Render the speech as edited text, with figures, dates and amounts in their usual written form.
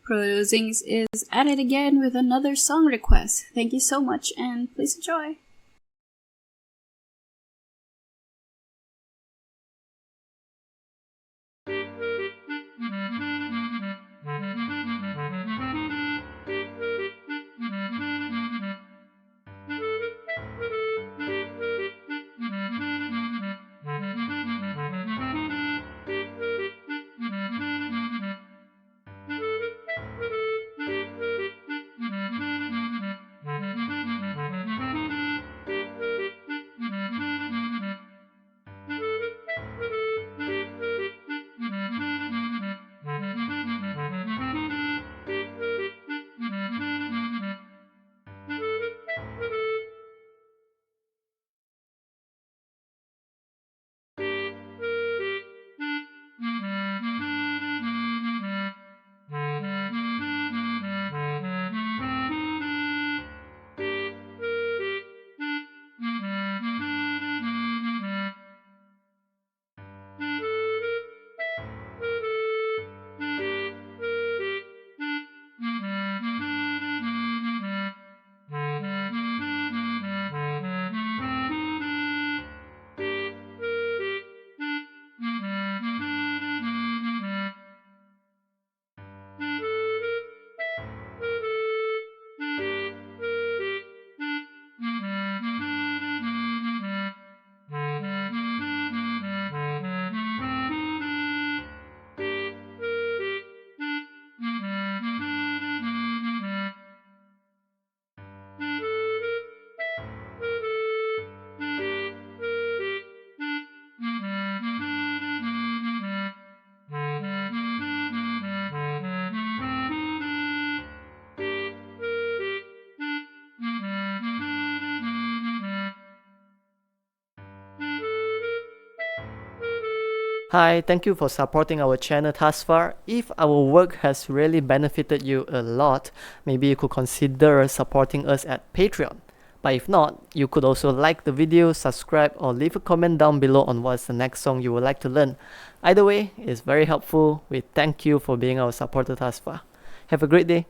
Producings is at it again with another song request. Thank you so much and please enjoy. Hi, thank you for supporting our channel thus far. If our work has really benefited you a lot, maybe you could consider supporting us at Patreon. But if not, you could also like the video, subscribe, or leave a comment down below on what's the next song you would like to learn. Either way, it's very helpful. We thank you for being our supporter thus far. Have a great day.